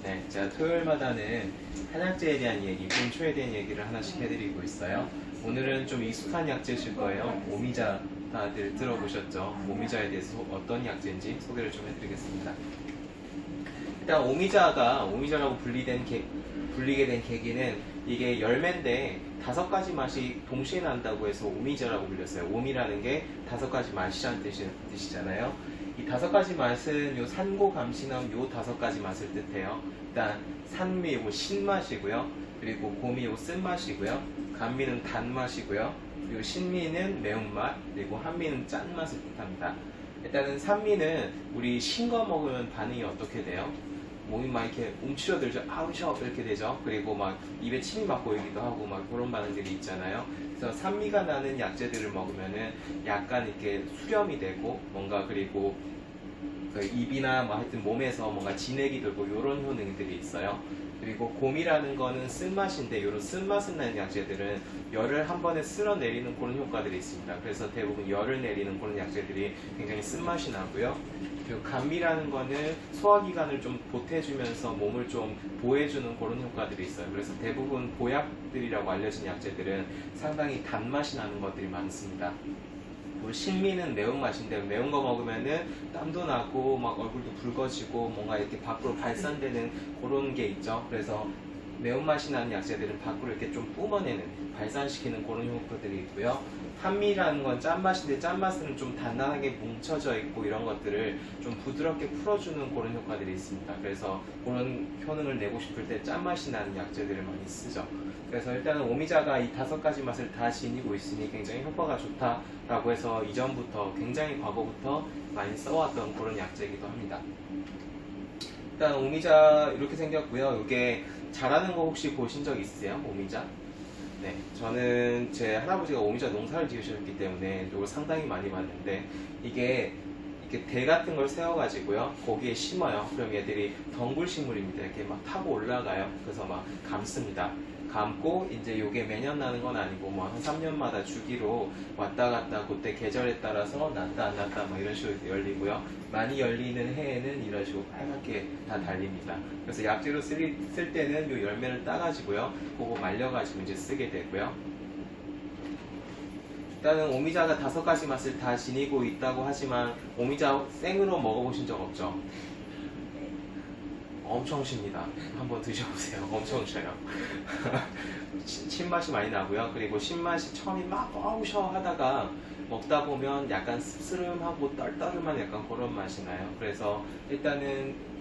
네, 제가 토요일마다는 한약재에 대한 얘기, 본초에 대한 얘기를 하나씩 해드리고 있어요. 오늘은 좀 익숙한 약재실 거예요. 오미자 다들 들어보셨죠? 오미자에 대해서 어떤 약재인지 소개를 좀 해드리겠습니다. 일단 오미자라고 불리게 된 계기는 이게 열매인데 5가지 맛이 동시에 난다고 해서 오미자라고 불렸어요. 오미라는 게 5가지 맛이라는 뜻이잖아요. 이 5가지 맛은 요 산고 감시염 요 5가지 맛을 뜻해요. 일단 산미 요 신맛이고요. 그리고 고미 요 쓴맛이고요. 감미는 단맛이고요. 그리고 신미는 매운맛, 그리고 한미는 짠맛을 뜻합니다. 일단은 산미는 우리 신 거 먹으면 반응이 어떻게 돼요? 몸이 막 이렇게 움츠러들죠. 아우셔 이렇게 되죠. 그리고 막 입에 침이 막 고이기도 하고 막 그런 반응들이 있잖아요. 그래서 산미가 나는 약재들을 먹으면은 약간 이렇게 수렴이 되고 뭔가 그리고 그 입이나 뭐 하여튼 몸에서 뭔가 진액이 돌고 이런 효능들이 있어요. 그리고 곰이라는 거는 쓴맛인데 이런 쓴맛을 나는 약재들은 열을 한 번에 쓸어내리는 그런 효과들이 있습니다. 그래서 대부분 열을 내리는 그런 약재들이 굉장히 쓴맛이 나고요. 그리고 감미라는 거는 소화기관을 좀 보태주면서 몸을 좀 보호해주는 그런 효과들이 있어요. 그래서 대부분 보약들이라고 알려진 약재들은 상당히 단맛이 나는 것들이 많습니다. 신미는 매운맛인데 매운 거 먹으면은 땀도 나고 막 얼굴도 붉어지고 뭔가 이렇게 밖으로 발산되는 그런 게 있죠. 그래서 매운맛이 나는 약재들은 밖으로 이렇게 좀 뿜어내는 발산시키는 그런 효과들이 있고요. 한미라는 건 짠맛인데 짠맛은 좀 단단하게 뭉쳐져 있고 이런 것들을 좀 부드럽게 풀어주는 그런 효과들이 있습니다. 그래서 그런 효능을 내고 싶을 때 짠맛이 나는 약재들을 많이 쓰죠. 그래서 일단은 오미자가 이 5가지 맛을 다 지니고 있으니 굉장히 효과가 좋다라고 해서 이전부터 굉장히 과거부터 많이 써왔던 그런 약재이기도 합니다. 일단 오미자 이렇게 생겼고요. 이게 자라는 거 혹시 보신 적 있으세요? 오미자? 네, 저는 제 할아버지가 오미자 농사를 지으셨기 때문에 이걸 상당히 많이 봤는데 이게 이렇게 대 같은 걸 세워가지고요 거기에 심어요. 그럼 얘들이 덩굴식물입니다. 이렇게 막 타고 올라가요. 그래서 막 감습니다. 감고 이제 요게 매년 나는 건 아니고 뭐 한 3년마다 주기로 왔다 갔다 그때 계절에 따라서 났다 안 났다 뭐 이런 식으로 열리고요. 많이 열리는 해에는 이런 식으로 빨갛게 다 달립니다. 그래서 약재로 쓸 때는 요 열매를 따가지고요. 그거 말려가지고 이제 쓰게 되고요. 일단은 오미자가 5가지 맛을 다 지니고 있다고 하지만 오미자 생으로 먹어보신 적 없죠? 엄청 쉽니다. 한번 드셔보세요. 엄청 쉬어요. 신맛이 많이 나고요. 그리고 신맛이 처음에 막 어우셔 하다가 먹다 보면 약간 씁쓸하고 떨떠름한 약간 그런 맛이 나요. 그래서 일단은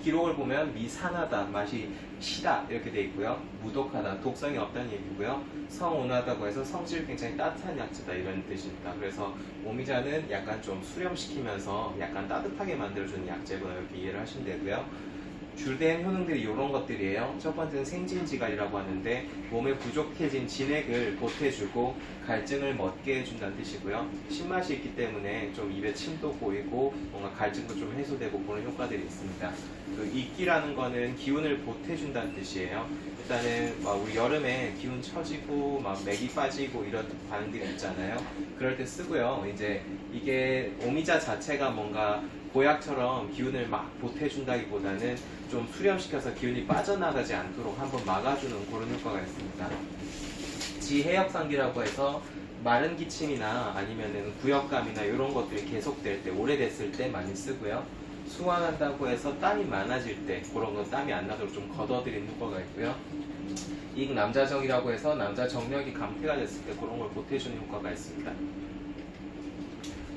기록을 보면 미산하다, 맛이 시다 이렇게 돼 있고요. 무독하다, 독성이 없다는 얘기고요. 성온하다고 해서 성질 굉장히 따뜻한 약재다 이런 뜻입니다. 그래서 오미자는 약간 좀 수렴시키면서 약간 따뜻하게 만들어주는 약재구나 이렇게 이해를 하시면 되고요. 주된 효능들이 이런 것들이에요. 첫 번째는 생진지갈이라고 하는데 몸에 부족해진 진액을 보태주고 갈증을 멎게 해준다는 뜻이고요. 신맛이 있기 때문에 좀 입에 침도 고이고 뭔가 갈증도 좀 해소되고 그런 효과들이 있습니다. 그 이끼라는 거는 기운을 보태준다는 뜻이에요. 일단은 우리 여름에 기운 처지고 막 맥이 빠지고 이런 반응들이 있잖아요. 그럴 때 쓰고요. 이제 이게 오미자 자체가 뭔가 보약처럼 기운을 막 보태준다기보다는 좀 수렴시켜서 기운이 빠져나가지 않도록 한번 막아주는 그런 효과가 있습니다. 지해역상기라고 해서 마른 기침이나 아니면은 구역감이나 이런 것들이 계속될 때, 오래됐을 때 많이 쓰고요. 수환한다고 해서 땀이 많아질 때 그런 건 땀이 안 나도록 좀 걷어들이는 효과가 있고요. 익남자정이라고 해서 남자 정력이 감퇴가 됐을 때 그런 걸 보태주는 효과가 있습니다.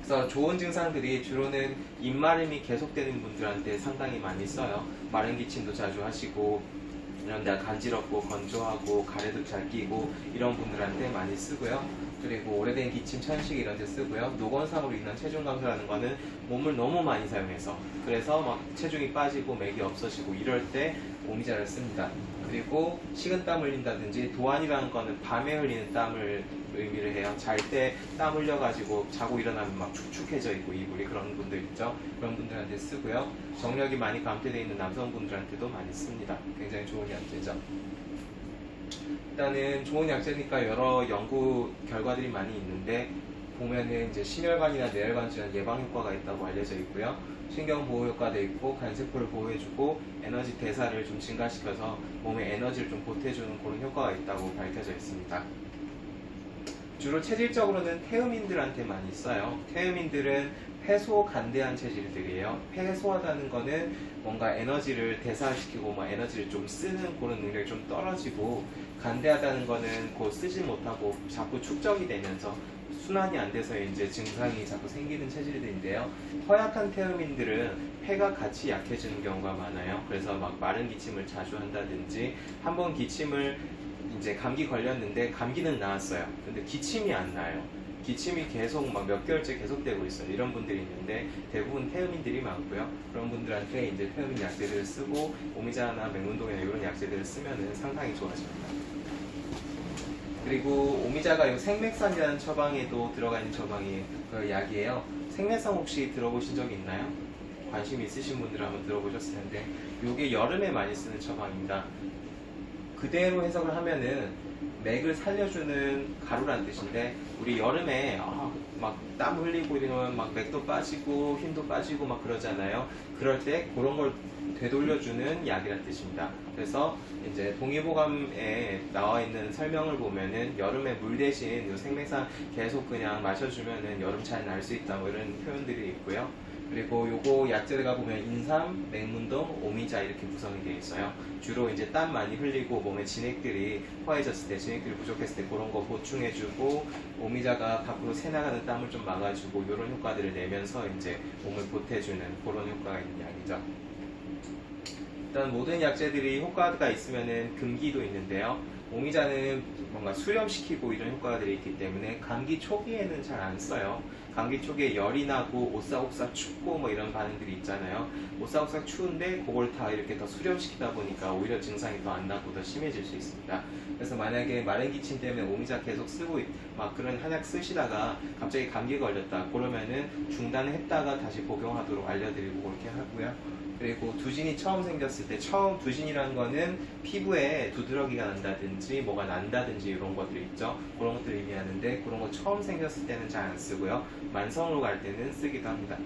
그래서 좋은 증상들이 주로는 입마름이 계속되는 분들한테 상당히 많이 써요. 마른 기침도 자주 하시고 이런 데 간지럽고 건조하고 가래도 잘 끼고 이런 분들한테 많이 쓰고요. 그리고 오래된 기침, 천식 이런 데 쓰고요. 노곤상으로 인한 체중 감소라는 거는 몸을 너무 많이 사용해서 그래서 막 체중이 빠지고 맥이 없어지고 이럴 때 오미자를 씁니다. 그리고 식은땀 흘린다든지 도안이라는 거는 밤에 흘리는 땀을 의미를 해요. 잘 때 땀 흘려가지고 자고 일어나면 막 축축해져 있고 이불이 그런 분들 있죠. 그런 분들한테 쓰고요. 정력이 많이 감퇴되어 있는 남성분들한테도 많이 씁니다. 굉장히 좋은 약재죠. 일단은 좋은 약재니까 여러 연구 결과들이 많이 있는데 보면은 이제 심혈관이나 뇌혈관 질환 예방 효과가 있다고 알려져 있고요. 신경 보호 효과도 있고 간세포를 보호해주고 에너지 대사를 좀 증가시켜서 몸에 에너지를 좀 보태주는 그런 효과가 있다고 밝혀져 있습니다. 주로 체질적으로는 태음인들한테 많이 써요. 태음인들은 패소 간대한 체질들이에요. 패소하다는 거는 뭔가 에너지를 대사시키고 에너지를 좀 쓰는 그런 능력이 좀 떨어지고, 간대하다는 거는 곧 쓰지 못하고 자꾸 축적이 되면서 순환이 안 돼서 이제 증상이 자꾸 생기는 체질들인데요. 허약한 태음인들은 폐가 같이 약해지는 경우가 많아요. 그래서 마른 기침을 자주 한다든지, 한번 기침을 이제 감기 걸렸는데 감기는 나았어요. 근데 기침이 안 나요. 기침이 계속 몇 개월째 계속되고 있어요. 이런 분들이 있는데 대부분 태음인들이 많고요. 그런 분들한테 이제 태음인 약제들을 쓰고 오미자나 맹문동이나 이런 약제들을 쓰면은 상당히 좋아집니다. 그리고 오미자가 이 생맥산이라는 처방에도 들어가 있는 처방이 그 약이에요. 생맥산 혹시 들어보신 적이 있나요? 관심 있으신 분들은 한번 들어보셨을 텐데, 이게 여름에 많이 쓰는 처방입니다. 그대로 해석을 하면은 맥을 살려주는 가루란 뜻인데, 우리 여름에 막 땀 흘리고 이러면 막 맥도 빠지고 힘도 빠지고 막 그러잖아요. 그럴 때 그런 걸 되돌려주는 약이란 뜻입니다. 그래서 이제 동의보감에 나와 있는 설명을 보면은 여름에 물 대신 이 생맥산 계속 그냥 마셔주면은 여름 잘 날 수 있다 뭐 이런 표현들이 있고요. 그리고 요거 약재가 보면 인삼, 맹문동, 오미자 이렇게 구성이 되어 있어요. 주로 이제 땀 많이 흘리고 몸에 진액들이 허해졌을 때, 진액들이 부족했을 때 그런 거 보충해주고, 오미자가 밖으로 새나가는 땀을 좀 막아주고 이런 효과들을 내면서 이제 몸을 보태주는 그런 효과가 있는 약이죠. 일단 모든 약재들이 효과가 있으면은 금기도 있는데요. 오미자는 뭔가 수렴시키고 이런 효과들이 있기 때문에 감기 초기에는 잘 안 써요. 감기 초기에 열이 나고 오싹오싹 춥고 뭐 이런 반응들이 있잖아요. 오싹오싹 추운데 그걸 다 이렇게 더 수렴시키다 보니까 오히려 증상이 더 안 나고 더 심해질 수 있습니다. 그래서 만약에 마른 기침 때문에 오미자 계속 쓰고 그런 한약 쓰시다가 갑자기 감기 걸렸다 그러면은 중단을 했다가 다시 복용하도록 알려드리고 그렇게 하고요. 그리고 두진이 처음 생겼을 때, 처음 두진이라는 거는 피부에 두드러기가 난다든지 뭐가 난다든지 이런 것들이 있죠. 그런 것들을 의미하는데, 그런 거 처음 생겼을 때는 잘 안 쓰고요. 만성으로 갈 때는 쓰기도 합니다.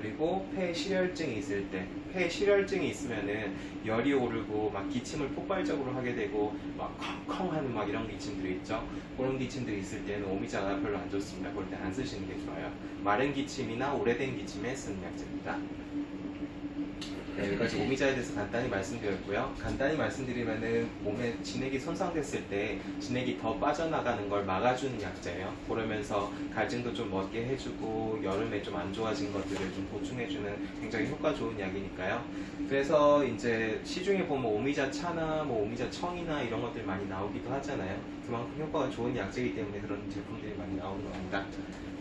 그리고 폐에 실혈증이 있을 때, 폐에 실혈증이 있으면은 열이 오르고 막 기침을 폭발적으로 하게 되고 막 컹컹 하는 막 이런 기침들이 있죠. 그런 기침들이 있을 때는 오미자가 별로 안 좋습니다. 그럴 때 안 쓰시는 게 좋아요. 마른 기침이나 오래된 기침에 쓰는 약제입니다. 네, 여기까지 오미자에 대해서 간단히 말씀드렸고요. 간단히 말씀드리면은 몸에 진액이 손상됐을 때 진액이 더 빠져나가는 걸 막아주는 약재예요. 그러면서 갈증도 좀 멎게 해주고 여름에 좀 안 좋아진 것들을 좀 보충해주는 굉장히 효과 좋은 약이니까요. 그래서 이제 시중에 보면 오미자 차나 뭐 오미자 청이나 이런 것들 많이 나오기도 하잖아요. 그만큼 효과가 좋은 약재이기 때문에 그런 제품들이 많이 나오는 겁니다.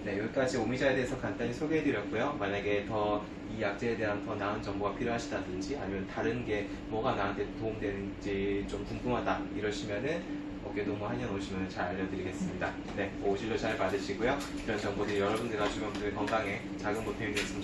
네, 여기까지 오미자에 대해서 간단히 소개해드렸고요. 만약에 더 이 약재에 대한 더 나은 정보가 필요하시다든지 아니면 다른 게 뭐가 나한테 도움되는지 좀 궁금하다 이러시면은 어깨동무 한의원 오시면 잘 알려드리겠습니다. 네, 오실로 잘 받으시고요. 이런 정보들이 여러분들과 주변분들의 건강에 작은 보탬이 됐으면 좋겠습니다.